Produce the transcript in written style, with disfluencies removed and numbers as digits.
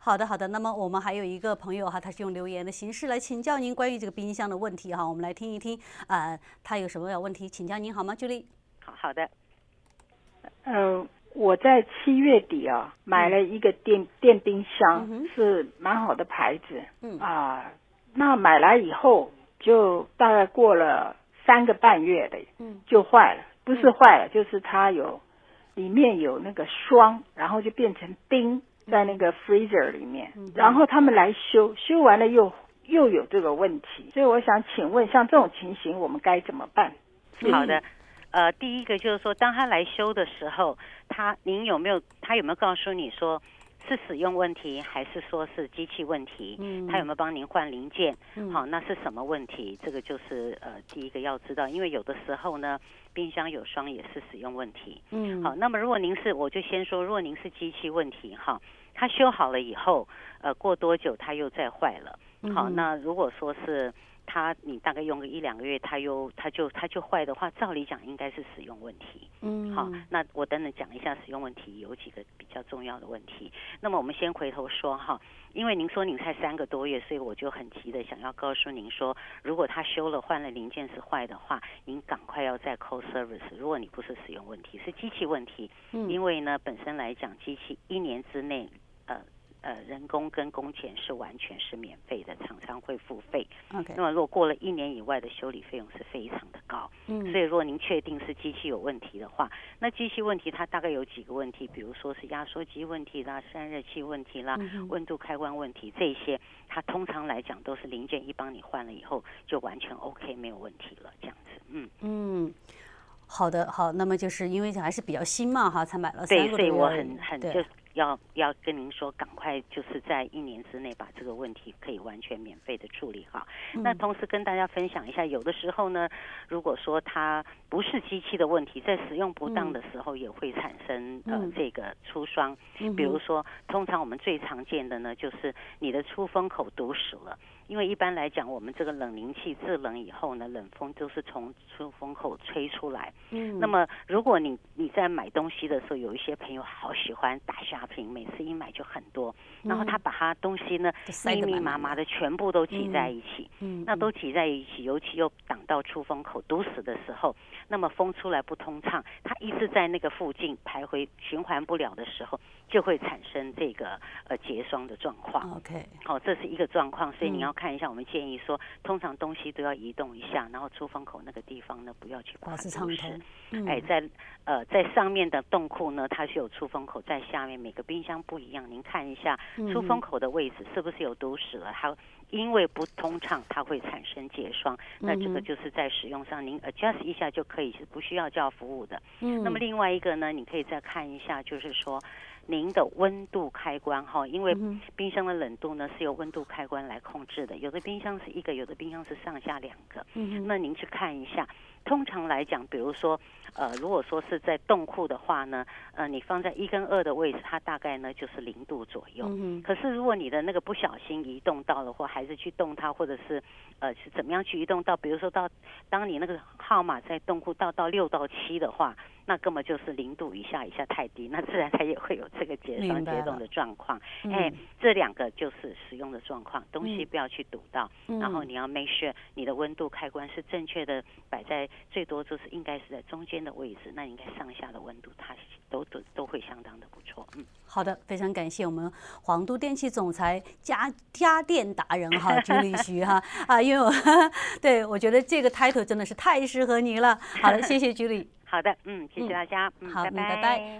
好的，好的。那么我们还有一个朋友哈，他是用留言的形式来请教您关于这个冰箱的问题哈，我们来听一听，他有什么问题请教您好吗，Julie？好的。我在7月底买了一个电冰箱，是蛮好的牌子，那买来以后就大概过了3个半月的，就坏了，不是坏了，就是它里面有那个霜，然后就变成冰在那个 freezer 里面，然后他们来修完了又有这个问题，所以我想请问，像这种情形我们该怎么办？好的。第一个就是说，当他来修的时候，他有没有告诉你说是使用问题，还是说是机器问题？他有没有帮您换零件？好，那是什么问题？这个就是第一个要知道，因为有的时候呢，冰箱有霜也是使用问题。好，那么如果我就先说，如果您是机器问题，哈，它修好了以后，过多久它又再坏了？好，那如果说是你大概用个1-2个月，它就坏的话，照理讲应该是使用问题。好，那我等等讲一下使用问题有几个比较重要的问题。那么我们先回头说哈，因为您说您才3个多月，所以我就很急的想要告诉您说，如果他修了换了零件是坏的话，您赶快要再 call service。如果你不是使用问题，是机器问题，因为呢本身来讲，机器1年之内人工跟工钱是完全是免费的，厂商会付费。那么如果过了1年以外的修理费用是非常的高。所以如果您确定是机器有问题的话，那机器问题它大概有几个问题，比如说是压缩机问题啦、散热器问题啦、温度开关问题，这些它通常来讲都是零件一帮你换了以后就完全 OK 没有问题了，这样子。好的，好，那么就是因为还是比较新嘛哈，才买了3个多月。对，所以我很就要跟您说，赶快就是在1年之内把这个问题可以完全免费的处理好。那同时跟大家分享一下，有的时候呢，如果说它不是机器的问题，在使用不当的时候也会产生这个出霜。比如说，通常我们最常见的呢，就是你的出风口堵死了。因为一般来讲，我们这个冷凝器制冷以后呢，冷风都是从出风口吹出来。那么如果你在买东西的时候，有一些朋友好喜欢打下屏，每次一买就很多，然后他把他东西呢密密麻麻的全部都挤在一起，那都挤在一起，尤其又挡到出风口堵死的时候，那么风出来不通畅，它一直在那个附近徘徊循环不了的时候，就会产生这个结霜的状况。好，这是一个状况，所以你要看一下，我们建议说，通常东西都要移动一下，然后出风口那个地方呢，不要去把它堵死。在上面的冻库呢，它是有出风口，在下面每个冰箱不一样，您看一下出风口的位置是不是有堵死了，它因为不通畅，它会产生结霜。那这个就是在使用上您 adjust 一下就可以，是不需要叫服务的。那么另外一个呢，你可以再看一下，就是说您的温度开关哈，因为冰箱的冷度呢是由温度开关来控制的，有的冰箱是1个，有的冰箱是上下2个。那您去看一下，通常来讲，比如说如果说是在冻库的话呢，你放在1跟2的位置，它大概呢就是0度左右。可是如果你的那个不小心移动到了，或还是去动它，或者是是怎么样去移动到，比如说当你那个号码在冻库到6到7的话，那根本就是0度以下太低，那自然它也会有这个结霜结冻的状况。这2个就是使用的状况，东西不要去堵到，然后你要 make sure 你的温度开关是正确的，摆在最多就是应该是在中间的位置，那应该上下的温度它都会相当的不错。好的，非常感谢我们皇都电器总裁家电达人哈朱立徐哈因为对我觉得这个 title 真的是太适合你了。好的，谢谢 Julie。好的，谢谢大家，好，拜拜。拜拜。